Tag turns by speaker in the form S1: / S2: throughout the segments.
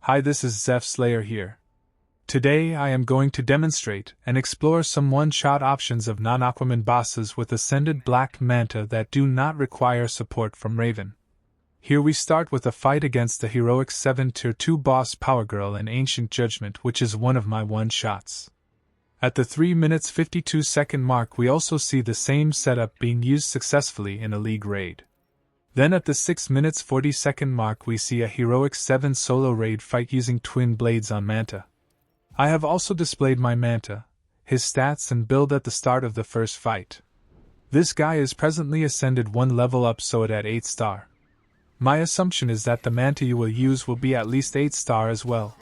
S1: Hi, this is Zeph Slayer here. Today I am going to demonstrate and explore some one-shot options of non-Aquaman bosses with Ascended Black Manta that do not require support from Raven. Here we start with a fight against the heroic 7 Tier 2 boss Power Girl in Ancient Judgment, which is one of my one-shots. At the 3 minutes 52 second mark we also see the same setup being used successfully in a League raid. Then at the 6 minutes 40 second mark we see a heroic 7 solo raid fight using twin blades on Manta. I have also displayed my Manta, his stats and build at the start of the first fight. This guy is presently ascended 1 level up, so it at 8 star. My assumption is that the Manta you will use will be at least 8 star as well.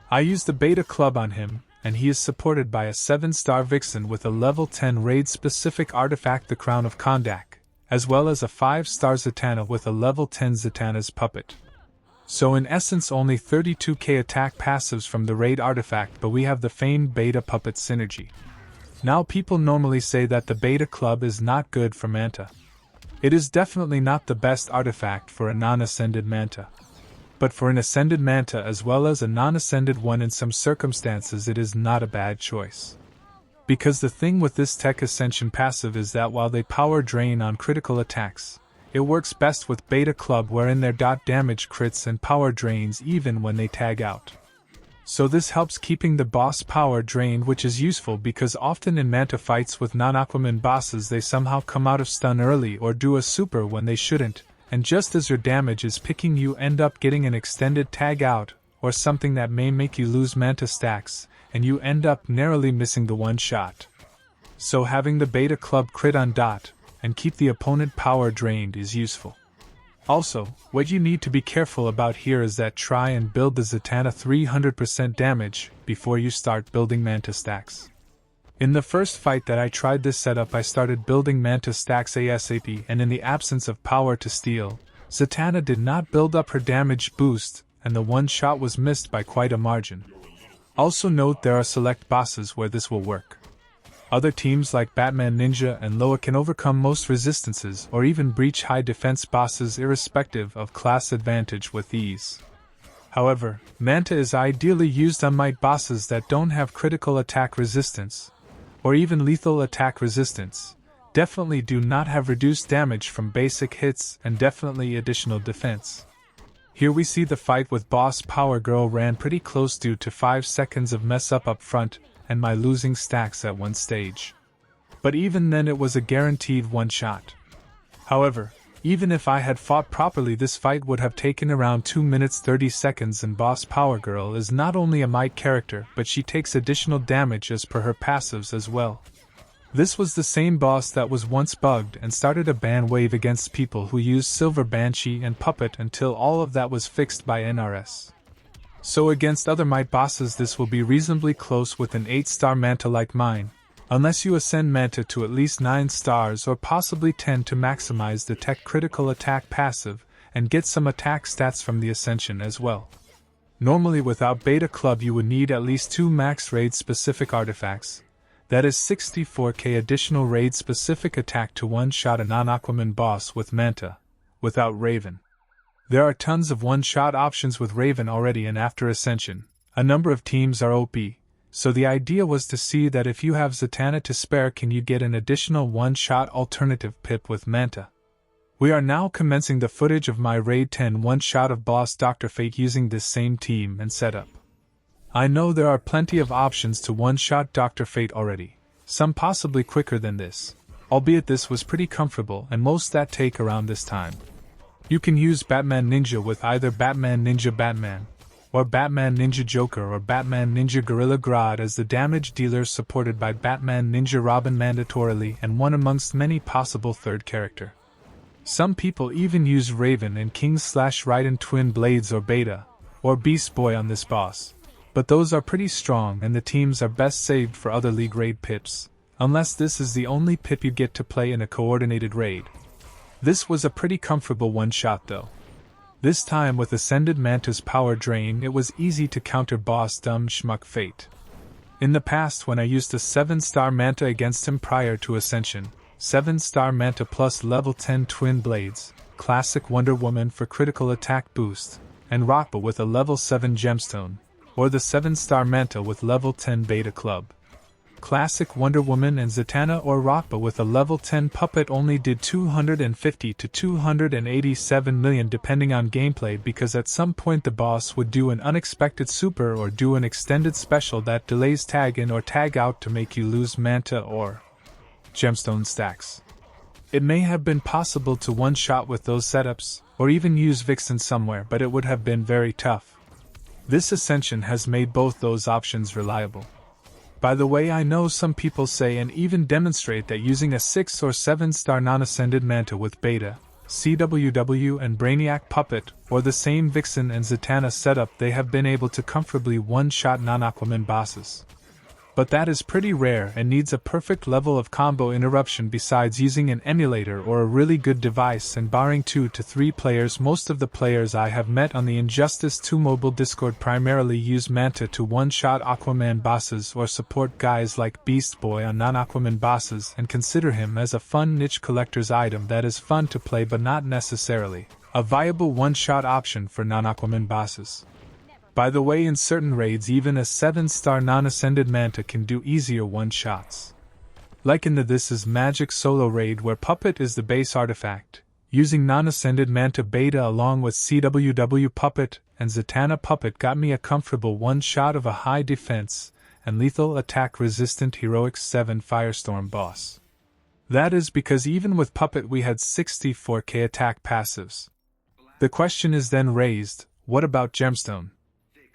S1: I used the beta club on him, and he is supported by a 7 star Vixen with a level 10 raid specific artifact, the Crown of Kondak, as well as a 5 star Zatanna with a level 10 Zatanna's puppet. So in essence only 32k attack passives from the raid artifact, but we have the famed beta puppet synergy. Now people normally say that the beta club is not good for Manta. It is definitely not the best artifact for a non-ascended Manta. But for an ascended Manta as well as a non-ascended one in some circumstances it is not a bad choice. Because the thing with this tech ascension passive is that while they power drain on critical attacks, it works best with beta club wherein their damage crits and power drains even when they tag out. So this helps keeping the boss power drained, which is useful because often in Manta fights with non-Aquaman bosses they somehow come out of stun early or do a super when they shouldn't, and just as your damage is picking you end up getting an extended tag out, or something that may make you lose Manta stacks, and you end up narrowly missing the one shot. So having the beta club crit on dot, and keep the opponent power drained is useful. Also, what you need to be careful about here is that try and build the Zatanna 300% damage before you start building Manta stacks. In the first fight that I tried this setup I started building Manta stacks ASAP, and in the absence of power to steal, Zatanna did not build up her damage boost and the one shot was missed by quite a margin. Also note there are select bosses where this will work. Other teams like Batman Ninja and Loa can overcome most resistances or even breach high defense bosses irrespective of class advantage with ease. However, Manta is ideally used on might bosses that don't have critical attack resistance, or even lethal attack resistance, definitely do not have reduced damage from basic hits and definitely additional defense. Here we see the fight with boss Power Girl ran pretty close due to 5 seconds of mess up front and my losing stacks at one stage. But even then it was a guaranteed one shot. However, even if I had fought properly this fight would have taken around 2 minutes 30 seconds, and boss Power Girl is not only a might character but she takes additional damage as per her passives as well. This was the same boss that was once bugged and started a ban wave against people who used Silver Banshee and Puppet until all of that was fixed by NRS. So against other might bosses this will be reasonably close with an 8 star Manta like mine, unless you ascend Manta to at least 9 stars or possibly 10 to maximize the tech critical attack passive and get some attack stats from the ascension as well. Normally without beta club you would need at least 2 max raid specific artifacts, that is 64k additional raid specific attack to one shot a non-Aquaman boss with Manta, without Raven. There are tons of one-shot options with Raven already, and after Ascension, a number of teams are OP, so the idea was to see that if you have Zatanna to spare can you get an additional one-shot alternative pip with Manta. We are now commencing the footage of my Raid 10 one-shot of boss Dr. Fate using this same team and setup. I know there are plenty of options to one-shot Dr. Fate already, some possibly quicker than this, albeit this was pretty comfortable and most that take around this time. You can use Batman Ninja with either Batman Ninja Batman, or Batman Ninja Joker or Batman Ninja Gorilla Grodd as the damage dealer supported by Batman Ninja Robin mandatorily and one amongst many possible third character. Some people even use Raven and King/Raiden Twin Blades or Beta, or Beast Boy on this boss, but those are pretty strong and the teams are best saved for other League raid pips, unless this is the only pip you get to play in a coordinated raid. This was a pretty comfortable one-shot though. This time with Ascended Manta's power drain it was easy to counter boss Dumb Schmuck Fate. In the past when I used a 7 star Manta against him prior to Ascension, 7 star Manta plus level 10 Twin Blades, classic Wonder Woman for critical attack boost, and Rockba with a level 7 gemstone, or the 7-star Manta with level 10 beta club. Classic Wonder Woman and Zatanna or Rockba with a level 10 puppet only did 250 to 287 million depending on gameplay, because at some point the boss would do an unexpected super or do an extended special that delays tag in or tag out to make you lose Manta or gemstone stacks. It may have been possible to one-shot with those setups, or even use Vixen somewhere, but it would have been very tough. This ascension has made both those options reliable. By the way, I know some people say and even demonstrate that using a 6 or 7-star non-ascended Manta with Beta, CWW and Brainiac Puppet, or the same Vixen and Zatanna setup, they have been able to comfortably one-shot non-Aquaman bosses. But that is pretty rare and needs a perfect level of combo interruption besides using an emulator or a really good device, and barring 2 to 3 players, most of the players I have met on the Injustice 2 mobile Discord primarily use Manta to one-shot Aquaman bosses or support guys like Beast Boy on non-Aquaman bosses and consider him as a fun niche collector's item that is fun to play but not necessarily a viable one-shot option for non-Aquaman bosses. By the way, in certain raids even a 7-star non-ascended Manta can do easier one-shots. Like in the This Is Magic solo raid where Puppet is the base artifact, using non-ascended Manta Beta along with CWW Puppet and Zatanna Puppet got me a comfortable one-shot of a high defense and lethal attack resistant Heroic 7 Firestorm boss. That is because even with Puppet we had 64k attack passives. The question is then raised, what about Gemstone?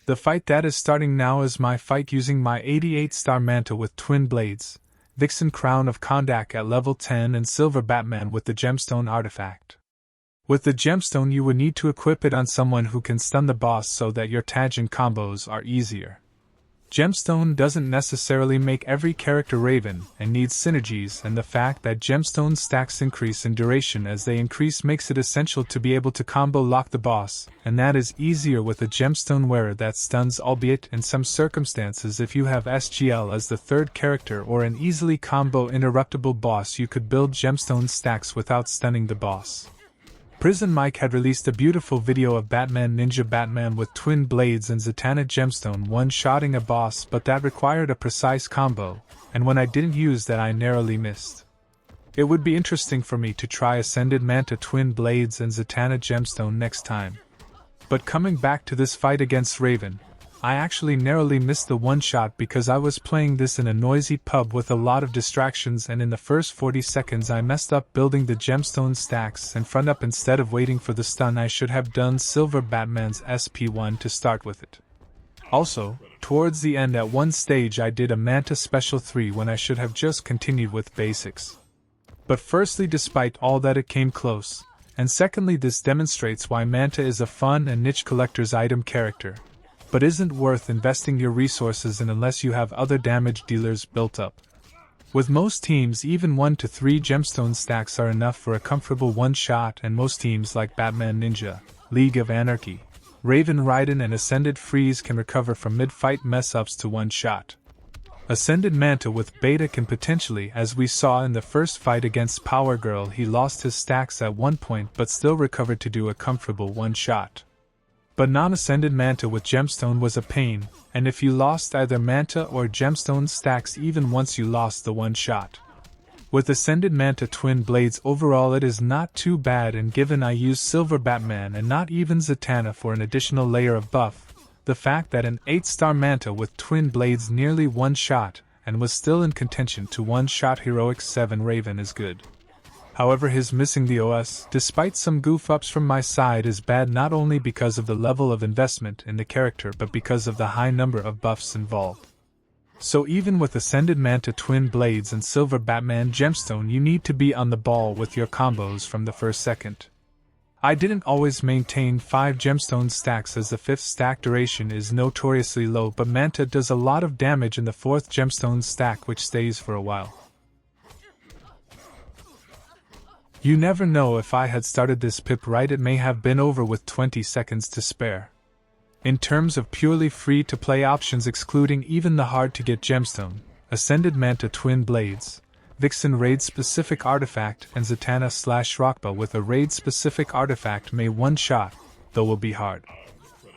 S1: The fight that is starting now is my fight using my 88-star Manta with twin blades, Vixen Crown of Kondak at level 10 and Silver Batman with the Gemstone artifact. With the Gemstone you would need to equip it on someone who can stun the boss so that your tangent combos are easier. Gemstone doesn't necessarily make every character Raven and needs synergies, and the fact that Gemstone stacks increase in duration as they increase makes it essential to be able to combo lock the boss, and that is easier with a Gemstone wearer that stuns, albeit in some circumstances if you have SGL as the third character or an easily combo interruptible boss you could build Gemstone stacks without stunning the boss. Prison Mike had released a beautiful video of Batman Ninja Batman with twin blades and Zatanna Gemstone one-shotting a boss, but that required a precise combo, and when I didn't use that I narrowly missed. It would be interesting for me to try Ascended Manta twin blades and Zatanna Gemstone next time. But coming back to this fight against Raven, I actually narrowly missed the one-shot because I was playing this in a noisy pub with a lot of distractions, and in the first 40 seconds I messed up building the gemstone stacks and front up. Instead of waiting for the stun I should have done Silver Batman's SP1 to start with it. Also, towards the end at one stage I did a Manta Special 3 when I should have just continued with basics. But firstly, despite all that, it came close, and secondly this demonstrates why Manta is a fun and niche collector's item character, but isn't worth investing your resources in unless you have other damage dealers built up. With most teams even 1 to 3 gemstone stacks are enough for a comfortable one-shot, and most teams like Batman Ninja, League of Anarchy, Raven Raiden and Ascended Freeze can recover from mid-fight mess-ups to one-shot. Ascended Manta with Beta can potentially, as we saw in the first fight against Power Girl, he lost his stacks at one point but still recovered to do a comfortable one-shot. But non-ascended Manta with Gemstone was a pain, and if you lost either Manta or Gemstone stacks even once you lost the one-shot. With Ascended Manta twin blades overall it is not too bad, and given I used Silver Batman and not even Zatanna for an additional layer of buff, the fact that an 8-star Manta with twin blades nearly one-shot and was still in contention to one-shot Heroic 7 Raven is good. However, his missing the OS, despite some goof-ups from my side, is bad not only because of the level of investment in the character but because of the high number of buffs involved. So even with Ascended Manta twin blades and Silver Batman Gemstone you need to be on the ball with your combos from the first second. I didn't always maintain 5 gemstone stacks as the 5th stack duration is notoriously low, but Manta does a lot of damage in the 4th gemstone stack which stays for a while. You never know, if I had started this pip right it may have been over with 20 seconds to spare. In terms of purely free-to-play options excluding even the hard-to-get gemstone, Ascended Manta twin blades, Vixen raid-specific artifact and Zatanna/Rockba with a raid-specific artifact may one-shot, though will be hard.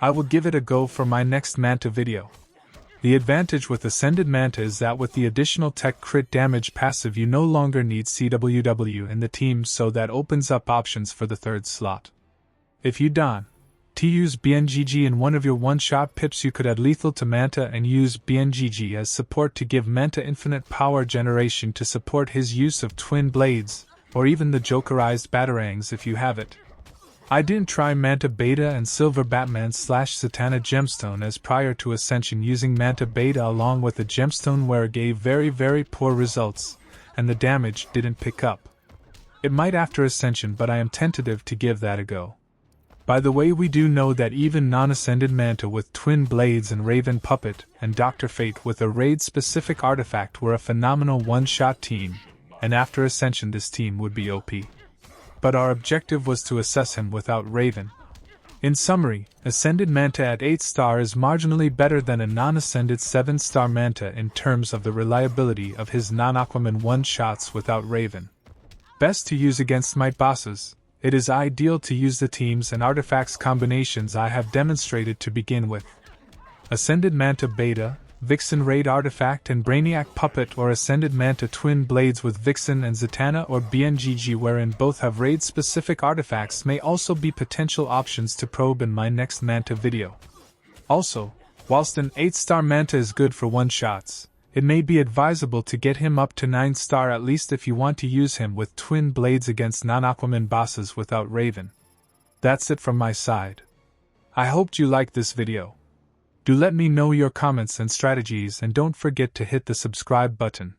S1: I will give it a go for my next Manta video. The advantage with Ascended Manta is that with the additional tech crit damage passive you no longer need CWW in the team, so that opens up options for the third slot. If you don to use BNGG in one of your one-shot pips, you could add lethal to Manta and use BNGG as support to give Manta infinite power generation to support his use of twin blades, or even the Jokerized Batarangs if you have it. I didn't try Manta Beta and Silver Batman / Zatanna Gemstone as prior to Ascension using Manta Beta along with the Gemstone, where it gave very poor results, and the damage didn't pick up. It might after Ascension, but I am tentative to give that a go. By the way, we do know that even non-Ascended Manta with Twin Blades and Raven Puppet and Dr. Fate with a raid-specific artifact were a phenomenal one-shot team, and after Ascension this team would be OP. But our objective was to assess him without Raven. In summary, Ascended Manta at 8-star is marginally better than a non-Ascended 7-star Manta in terms of the reliability of his non-Aquaman one-shots without Raven. Best to use against Might bosses. It is ideal to use the teams and artifacts combinations I have demonstrated to begin with. Ascended Manta Beta, Vixen Raid Artifact and Brainiac Puppet, or Ascended Manta Twin Blades with Vixen and Zatanna or BNGG, wherein both have raid-specific artifacts, may also be potential options to probe in my next Manta video. Also, whilst an 8-star Manta is good for one-shots, it may be advisable to get him up to 9-star at least if you want to use him with Twin Blades against non-Aquaman bosses without Raven. That's it from my side. I hoped you liked this video. Do let me know your comments and strategies, and don't forget to hit the subscribe button.